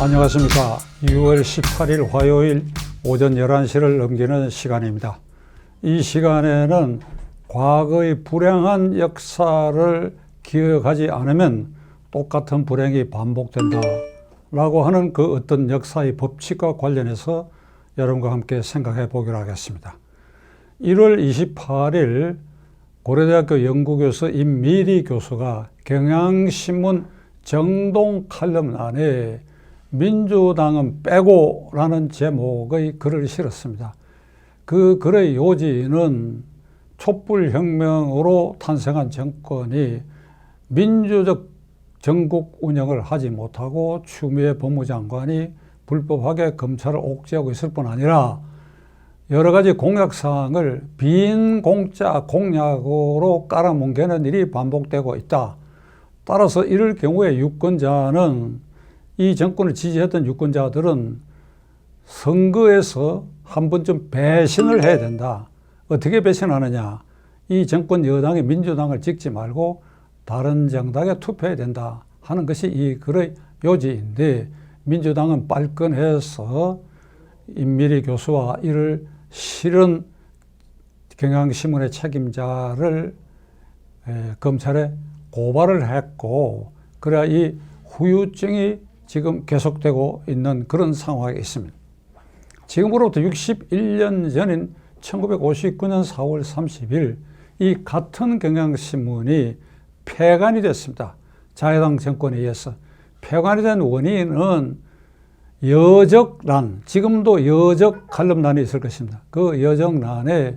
안녕하십니까. 6월 18일 화요일 오전 11시를 넘기는 시간입니다. 이 시간에는 과거의 불행한 역사를 기억하지 않으면 똑같은 불행이 반복된다 라고 하는 그 어떤 역사의 법칙과 관련해서 여러분과 함께 생각해 보기로 하겠습니다. 1월 28일 고려대학교 연구교수 임미리 교수가 경향신문 정동 칼럼란에 민주당은 빼고 라는 제목의 글을 실었습니다. 그 글의 요지는 촛불혁명으로 탄생한 정권이 민주적 전국 운영을 하지 못하고 추미애 법무장관이 불법하게 검찰을 옥죄하고 있을 뿐 아니라 여러 가지 공약사항을 빈 공짜 공약으로 깔아뭉개는 일이 반복되고 있다. 따라서 이럴 경우에 유권자는 이 정권을 지지했던 유권자들은 선거에서 한 번쯤 배신을 해야 된다. 어떻게 배신하느냐. 이 정권 여당이 민주당을 찍지 말고 다른 정당에 투표해야 된다 하는 것이 이 글의 요지인데 민주당은 빨끈해서 임미리 교수와 이를 실은 경향신문의 책임자를 검찰에 고발을 했고 그래야 이 후유증이 지금 계속되고 있는 그런 상황에 있습니다. 지금으로부터 61년 전인 1959년 4월 30일 이 같은 경향신문이 폐간이 됐습니다. 자유당 정권에 의해서. 폐간이 된 원인은 여적란, 지금도 여적 칼럼란이 있을 것입니다. 그 여적란에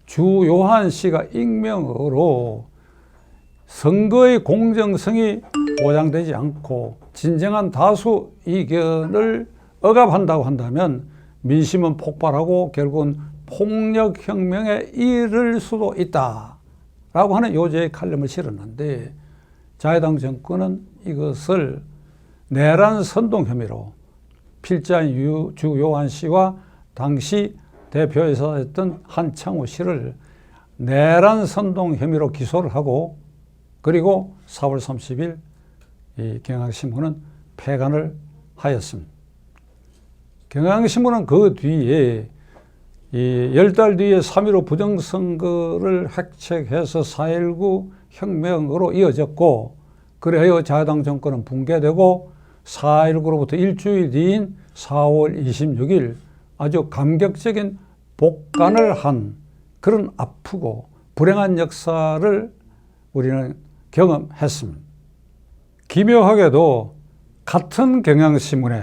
주요한 씨가 익명으로 선거의 공정성이 보장되지 않고 진정한 다수 의견을 억압한다고 한다면 민심은 폭발하고 결국은 폭력혁명에 이를 수도 있다라고 하는 요지의 칼럼을 실었는데 자유당 정권은 이것을 내란 선동 혐의로 필자인 주요한 씨와 당시 대표이사였던 한창호 씨를 내란 선동 혐의로 기소를 하고 그리고 4월 30일 이 경향신문은 폐간을 하였습니다. 경향신문은 그 뒤에 이 10달 뒤에 3.15 부정선거를 획책해서 4.19 혁명으로 이어졌고 그래야 자유당 정권은 붕괴되고 4.19로부터 일주일 뒤인 4월 26일 아주 감격적인 복간을 한 그런 아프고 불행한 역사를 우리는 경험했습니다. 기묘하게도 같은 경향신문에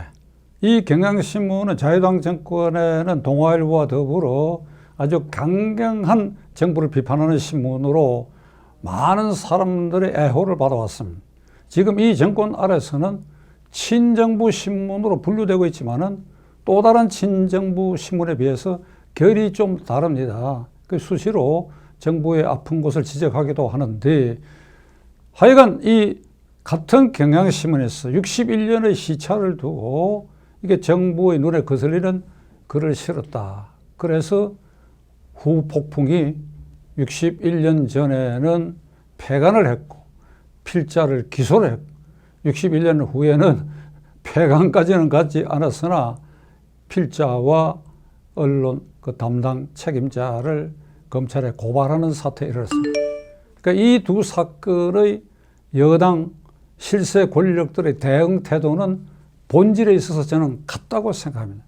이 경향신문은 자유당 정권에는 동아일보와 더불어 아주 강경한 정부를 비판하는 신문으로 많은 사람들의 애호를 받아왔습니다. 지금 이 정권 아래서는 친정부 신문으로 분류되고 있지만은 또 다른 친정부 신문에 비해서 결이 좀 다릅니다. 그 수시로 정부의 아픈 곳을 지적하기도 하는데 하여간 이 같은 경향신문에서 61년의 시차를 두고 이게 정부의 눈에 거슬리는 글을 실었다. 그래서 후폭풍이 61년 전에는 폐간을 했고 필자를 기소를 했고 61년 후에는 폐간까지는 가지 않았으나 필자와 언론 그 담당 책임자를 검찰에 고발하는 사태에 이르렀습니다. 그러니까 이 두 사건의 여당 실세 권력들의 대응 태도는 본질에 있어서 저는 같다고 생각합니다.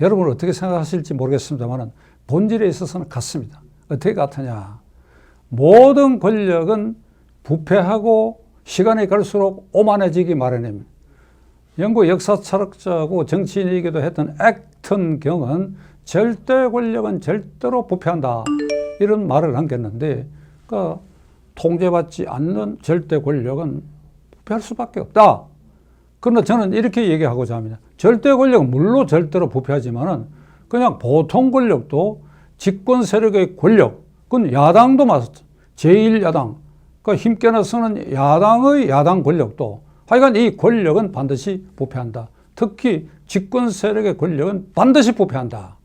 여러분은 어떻게 생각하실지 모르겠습니다만 본질에 있어서는 같습니다. 어떻게 같으냐. 모든 권력은 부패하고 시간이 갈수록 오만해지기 마련입니다. 영국 역사 철학자고 정치인이기도 했던 액턴 경은 절대 권력은 절대로 부패한다. 이런 말을 남겼는데 그러니까 통제받지 않는 절대 권력은 부패할 수밖에 없다. 그러나 저는 이렇게 얘기하고자 합니다. 절대 권력은 물론 절대로 부패하지만은 그냥 보통 권력도 집권 세력의 권력, 그건 야당도 맞았죠. 제1야당, 그러니까 힘께나 쓰는 야당의 야당 권력도 하여간 이 권력은 반드시 부패한다. 특히 집권 세력의 권력은 반드시 부패한다.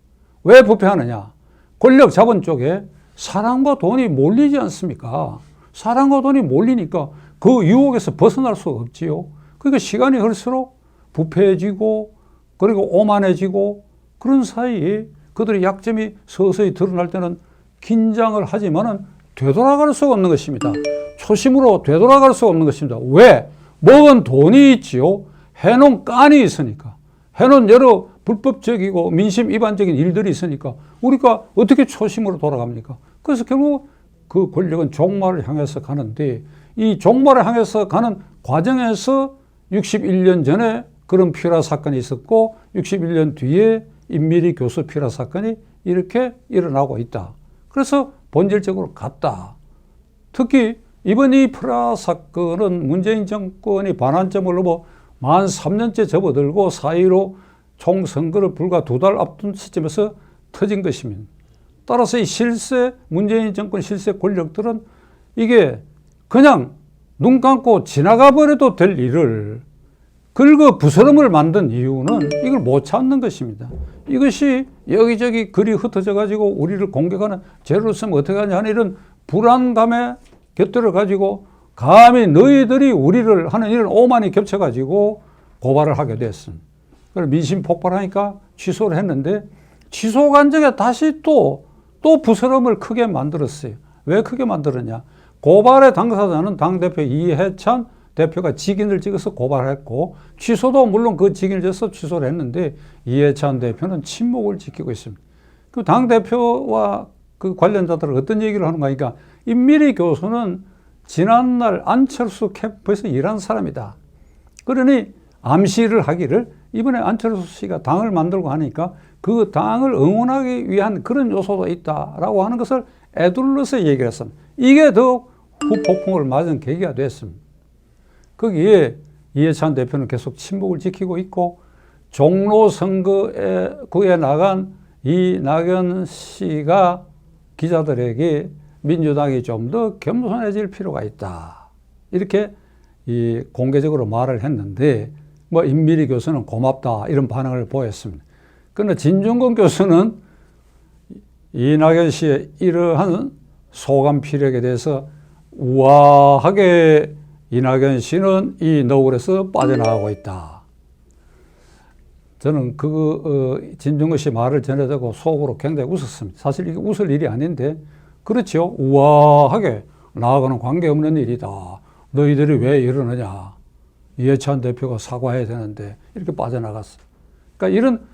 왜 부패하느냐? 권력 잡은 쪽에 사람과 돈이 몰리지 않습니까? 사람과 돈이 몰리니까 그 유혹에서 벗어날 수 없지요. 그러니까 시간이 흘수록 부패해지고 그리고 오만해지고 그런 사이에 그들의 약점이 서서히 드러날 때는 긴장을 하지만은 되돌아갈 수가 없는 것입니다. 초심으로 되돌아갈 수가 없는 것입니다. 왜? 먹은 돈이 있지요. 해놓은 깐이 있으니까. 해놓은 여러 불법적이고 민심 위반적인 일들이 있으니까 우리가 어떻게 초심으로 돌아갑니까? 그래서 결국 그 권력은 종말을 향해서 가는데 이 종말을 향해서 가는 과정에서 61년 전에 그런 피라 사건이 있었고 61년 뒤에 임미리 교수 피라 사건이 이렇게 일어나고 있다. 그래서 본질적으로 같다. 특히 이번 이 피라 사건은 문재인 정권이 반환점을 넘어 만 3년째 접어들고 4.15 총선거를 불과 2달 앞둔 시점에서 터진 것입니다. 따라서 이 문재인 정권 실세 권력들은 이게 그냥 눈 감고 지나가 버려도 될 일을 긁어 부스럼을 만든 이유는 이걸 못 찾는 것입니다. 이것이 여기저기 글이 흩어져 가지고 우리를 공격하는 재료를 쓰면 어떻게 하냐 하는 이런 불안감에 곁들여 가지고 감히 너희들이 우리를 하는 이런 오만이 겹쳐 가지고 고발을 하게 됐습니다. 그래서 민심 폭발하니까 취소를 했는데 취소 관정에 다시 또 부스럼을 크게 만들었어요. 왜 크게 만들었냐? 고발의 당사자는 당대표 이해찬 대표가 직인을 찍어서 고발했고 취소도 물론 그 직인을 찍어서 취소를 했는데 이해찬 대표는 침묵을 지키고 있습니다. 그 당대표와 그 관련자들은 어떤 얘기를 하는가 하니까 임미리 교수는 지난날 안철수 캠프에서 일한 사람이다. 그러니 암시를 하기를 이번에 안철수 씨가 당을 만들고 하니까 그 당을 응원하기 위한 그런 요소도 있다라고 하는 것을 애둘러서 얘기를 했습니다. 이게 더욱 후폭풍을 맞은 계기가 됐습니다. 거기에 이해찬 대표는 계속 침묵을 지키고 있고 종로 선거구에 나간 이낙연 씨가 기자들에게 민주당이 좀 더 겸손해질 필요가 있다. 이렇게 공개적으로 말을 했는데 뭐 임미리 교수는 고맙다 이런 반응을 보였습니다. 그러나 진중권 교수는 이낙연 씨의 이러한 소감 피력에 대해서 우아하게 이낙연 씨는 이 너울에서 빠져나가고 있다. 저는 진중권 씨 말을 전해 듣고 속으로 굉장히 웃었습니다. 사실 이게 웃을 일이 아닌데 그렇죠. 우아하게 나하고는 관계없는 일이다. 너희들이 왜 이러느냐. 이해찬 대표가 사과해야 되는데 이렇게 빠져나갔어. 그러니까 이런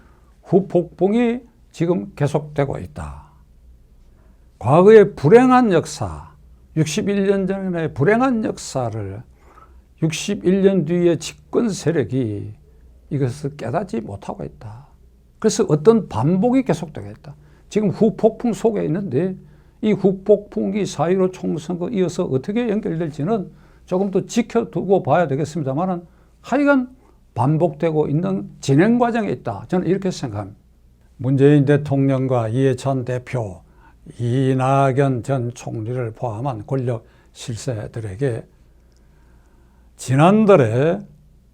후폭풍이 지금 계속되고 있다. 과거의 불행한 역사, 61년 전의 불행한 역사를 61년 뒤에 집권 세력이 이것을 깨닫지 못하고 있다. 그래서 어떤 반복이 계속되고 있다. 지금 후폭풍 속에 있는데 이 후폭풍이 4.15 총선거 이어서 어떻게 연결될지는 조금 더 지켜두고 봐야 되겠습니다만 하여간 반복되고 있는 진행 과정에 있다. 저는 이렇게 생각합니다. 문재인 대통령과 이해찬 대표, 이낙연 전 총리를 포함한 권력 실세들에게 지난달에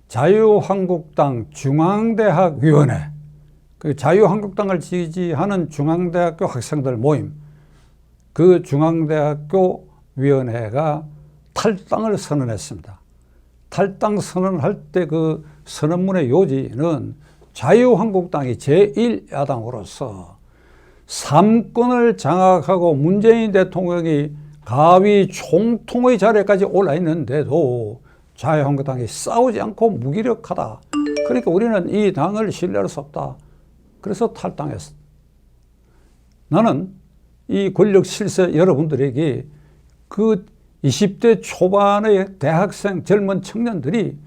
자유한국당 중앙대학위원회, 그 자유한국당을 지지하는 중앙대학교 학생들 모임, 그 중앙대학교 위원회가 탈당을 선언했습니다. 탈당 선언할 때 그 선언문의 요지는 자유한국당이 제1야당으로서 3권을 장악하고 문재인 대통령이 가위 총통의 자리까지 올라 있는데도 자유한국당이 싸우지 않고 무기력하다. 그러니까 우리는 이 당을 신뢰할 수 없다. 그래서 탈당했어. 나는 이 권력 실세 여러분들에게 그 20대 초반의 대학생 젊은 청년들이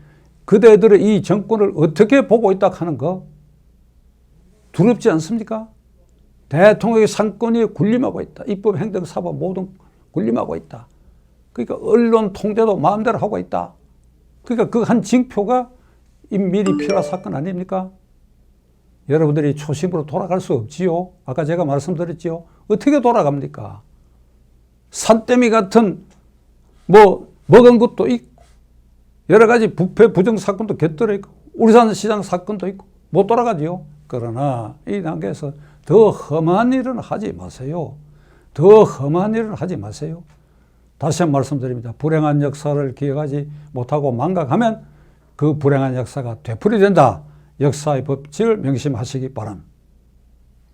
그대들의 이 정권을 어떻게 보고 있다 하는 거 두렵지 않습니까? 대통령의 상권이 군림하고 있다. 입법, 행정, 사법 모든 군림하고 있다. 그러니까 언론 통제도 마음대로 하고 있다. 그러니까 그 한 징표가 임미리 피라 사건 아닙니까? 여러분들이 초심으로 돌아갈 수 없지요. 아까 제가 말씀드렸지요. 어떻게 돌아갑니까? 산더미 같은 먹은 것도 있고 여러 가지 부패 부정 사건도 곁들여 있고 울산 시장 사건도 있고 못 돌아가지요. 그러나 이 단계에서 더 험한 일은 하지 마세요. 더 험한 일은 하지 마세요. 다시 한번 말씀드립니다. 불행한 역사를 기억하지 못하고 망각하면 그 불행한 역사가 되풀이된다. 역사의 법칙을 명심하시기 바랍니다.